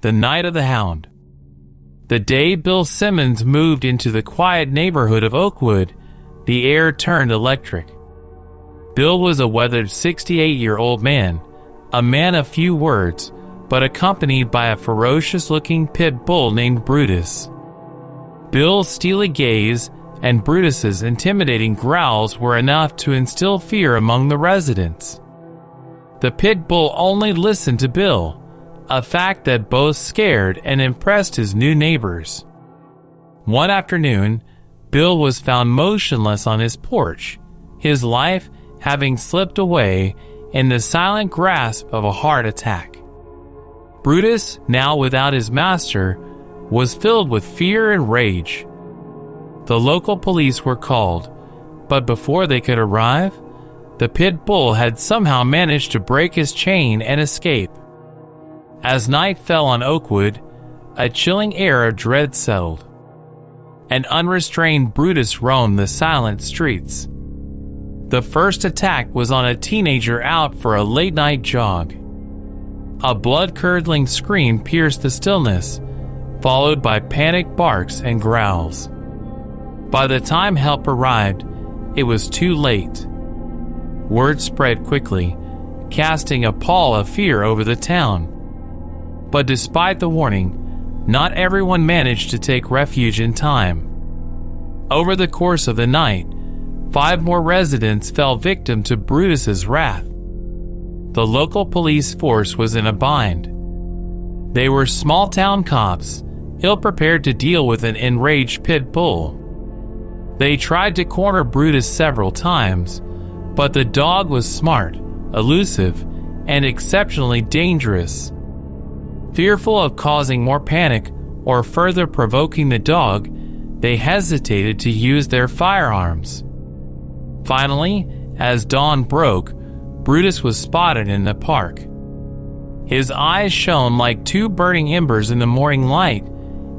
The night of the Hound. The day Bill Simmons moved into the quiet neighborhood of Oakwood, the air turned electric. Bill was a weathered 68-year-old man, a man of few words, but accompanied by a ferocious-looking pit bull named Brutus. Bill's steely gaze and Brutus's intimidating growls were enough to instill fear among the residents. The pit bull only listened to Bill, a fact that both scared and impressed his new neighbors. One afternoon, Bill was found motionless on his porch, his life having slipped away in the silent grasp of a heart attack. Brutus, now without his master, was filled with fear and rage. The local police were called, but before they could arrive, the pit bull had somehow managed to break his chain and escape. As night fell on Oakwood, a chilling air of dread settled. An unrestrained Brutus roamed the silent streets. The first attack was on a teenager out for a late-night jog. A blood-curdling scream pierced the stillness, followed by panicked barks and growls. By the time help arrived, it was too late. Word spread quickly, casting a pall of fear over the town. But despite the warning, not everyone managed to take refuge in time. Over the course of the night, 5 more residents fell victim to Brutus's wrath. The local police force was in a bind. They were small-town cops, ill-prepared to deal with an enraged pit bull. They tried to corner Brutus several times, but the dog was smart, elusive, and exceptionally dangerous. Fearful of causing more panic or further provoking the dog, they hesitated to use their firearms. Finally, as dawn broke, Brutus was spotted in the park. His eyes shone like 2 burning embers in the morning light,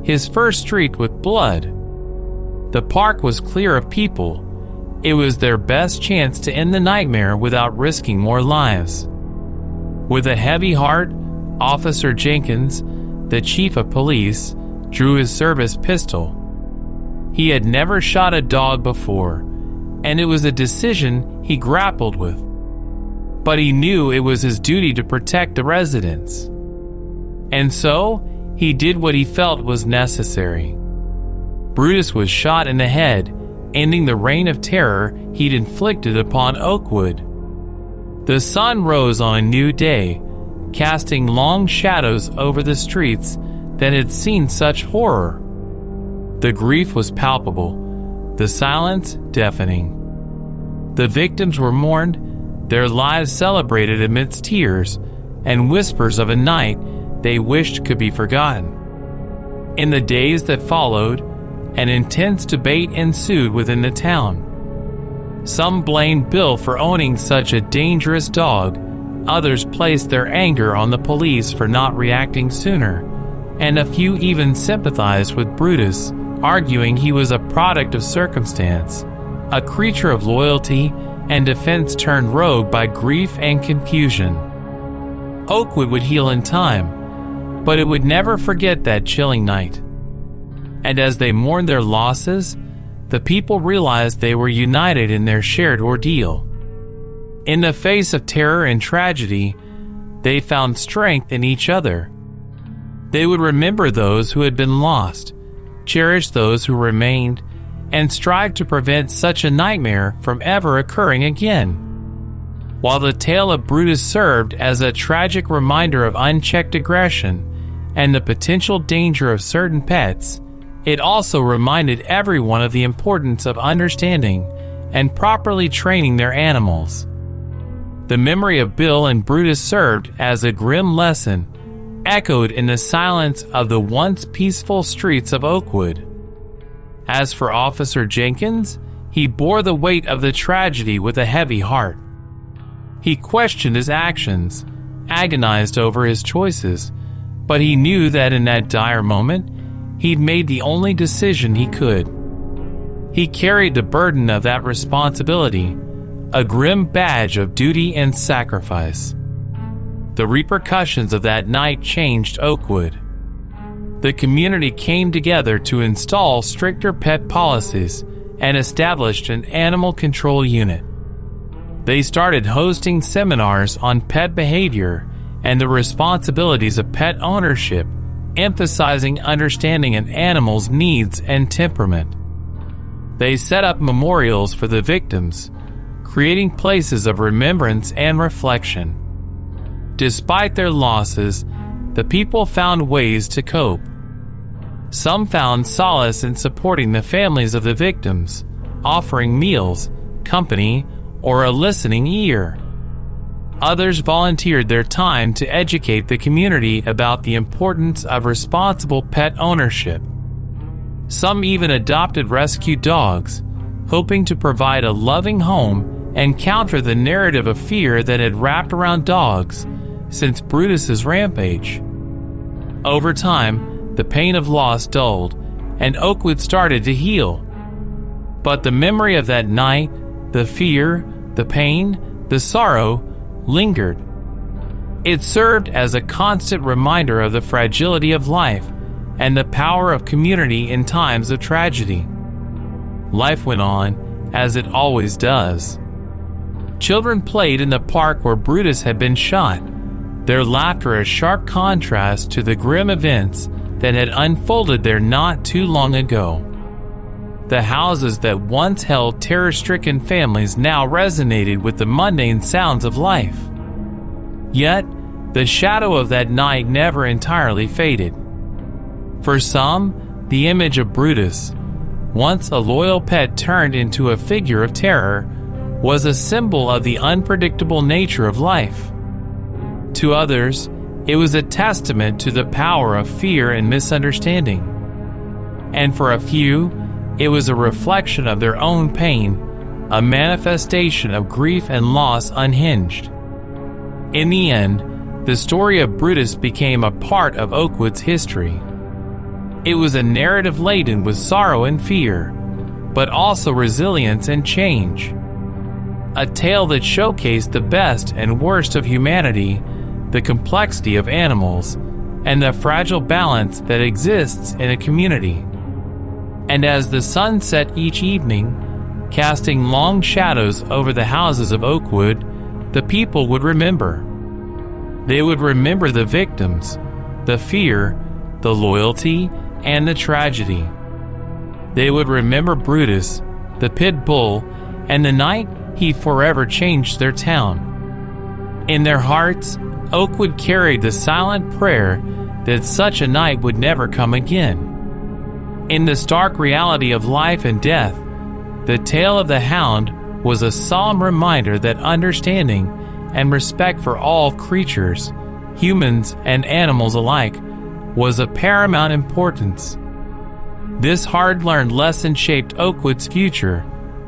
his fur streaked with blood. The park was clear of people. It was their best chance to end the nightmare without risking more lives. With a heavy heart, Officer Jenkins, the chief of police, drew his service pistol. He had never shot a dog before, and it was a decision he grappled with. But he knew it was his duty to protect the residents. And so, he did what he felt was necessary. Brutus was shot in the head, ending the reign of terror he'd inflicted upon Oakwood. The sun rose on a new day, casting long shadows over the streets that had seen such horror. The grief was palpable, the silence deafening. The victims were mourned, their lives celebrated amidst tears and whispers of a night they wished could be forgotten. In the days that followed, an intense debate ensued within the town. Some blamed Bill for owning such a dangerous dog, others placed their anger on the police for not reacting sooner, and a few even sympathized with Brutus, arguing he was a product of circumstance, a creature of loyalty and defense turned rogue by grief and confusion. Oakwood would heal in time, but it would never forget that chilling night. And as they mourned their losses, the people realized they were united in their shared ordeal. In the face of terror and tragedy, they found strength in each other. They would remember those who had been lost, cherish those who remained, and strive to prevent such a nightmare from ever occurring again. While the tale of Brutus served as a tragic reminder of unchecked aggression and the potential danger of certain pets, it also reminded everyone of the importance of understanding and properly training their animals. The memory of Bill and Brutus served as a grim lesson, echoed in the silence of the once peaceful streets of Oakwood. As for Officer Jenkins, he bore the weight of the tragedy with a heavy heart. He questioned his actions, agonized over his choices, but he knew that in that dire moment, he'd made the only decision he could. He carried the burden of that responsibility, a grim badge of duty and sacrifice. The repercussions of that night changed Oakwood. the community came together to install stricter pet policies and established an animal control unit. They started hosting seminars on pet behavior and the responsibilities of pet ownership, emphasizing understanding an animal's needs and temperament. They set up memorials for the victims, creating places of remembrance and reflection. Despite their losses, the people found ways to cope. Some found solace in supporting the families of the victims, offering meals, company, or a listening ear. Others volunteered their time to educate the community about the importance of responsible pet ownership. Some even adopted rescued dogs, hoping to provide a loving home and counter the narrative of fear that had wrapped around dogs since Brutus's rampage. Over time, the pain of loss dulled, and Oakwood started to heal. But the memory of that night, the fear, the pain, the sorrow, lingered. It served as a constant reminder of the fragility of life and the power of community in times of tragedy. Life went on, as it always does. Children played in the park where Brutus had been shot, their laughter a sharp contrast to the grim events that had unfolded there not too long ago. The houses that once held terror-stricken families now resonated with the mundane sounds of life. Yet, the shadow of that night never entirely faded. For some, the image of Brutus, once a loyal pet turned into a figure of terror, was a symbol of the unpredictable nature of life. To others, it was a testament to the power of fear and misunderstanding. And for a few, it was a reflection of their own pain, a manifestation of grief and loss unhinged. In the end, the story of Brutus became a part of Oakwood's history. It was a narrative laden with sorrow and fear, but also resilience and change. A tale that showcased the best and worst of humanity, the complexity of animals, and the fragile balance that exists in a community. And as the sun set each evening, casting long shadows over the houses of Oakwood, the people would remember. They would remember the victims, the fear, the loyalty, and the tragedy. They would remember Brutus, the pit bull, and the night he forever changed their town. In their hearts, Oakwood carried the silent prayer that such a night would never come again. In the stark reality of life and death, the tale of the Hound was a solemn reminder that understanding and respect for all creatures, humans and animals alike, was of paramount importance. This hard-learned lesson shaped Oakwood's future,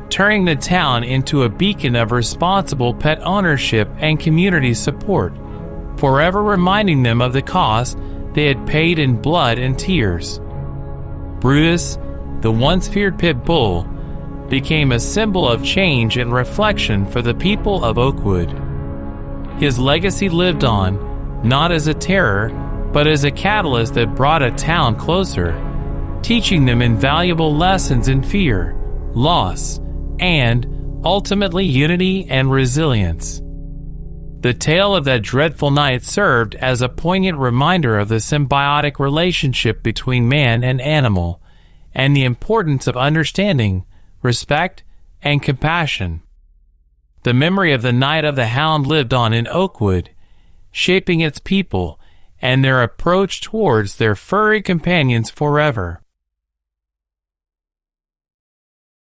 turning the town into a beacon of responsible pet ownership and community support, forever reminding them of the cost they had paid in blood and tears. Brutus, the once feared pit bull, became a symbol of change and reflection for the people of Oakwood. His legacy lived on, not as a terror, but as a catalyst that brought a town closer, teaching them invaluable lessons in fear, loss, and, ultimately, unity and resilience. The tale of that dreadful night served as a poignant reminder of the symbiotic relationship between man and animal, and the importance of understanding, respect, and compassion. The memory of the night of the Hound lived on in Oakwood, shaping its people and their approach towards their furry companions forever.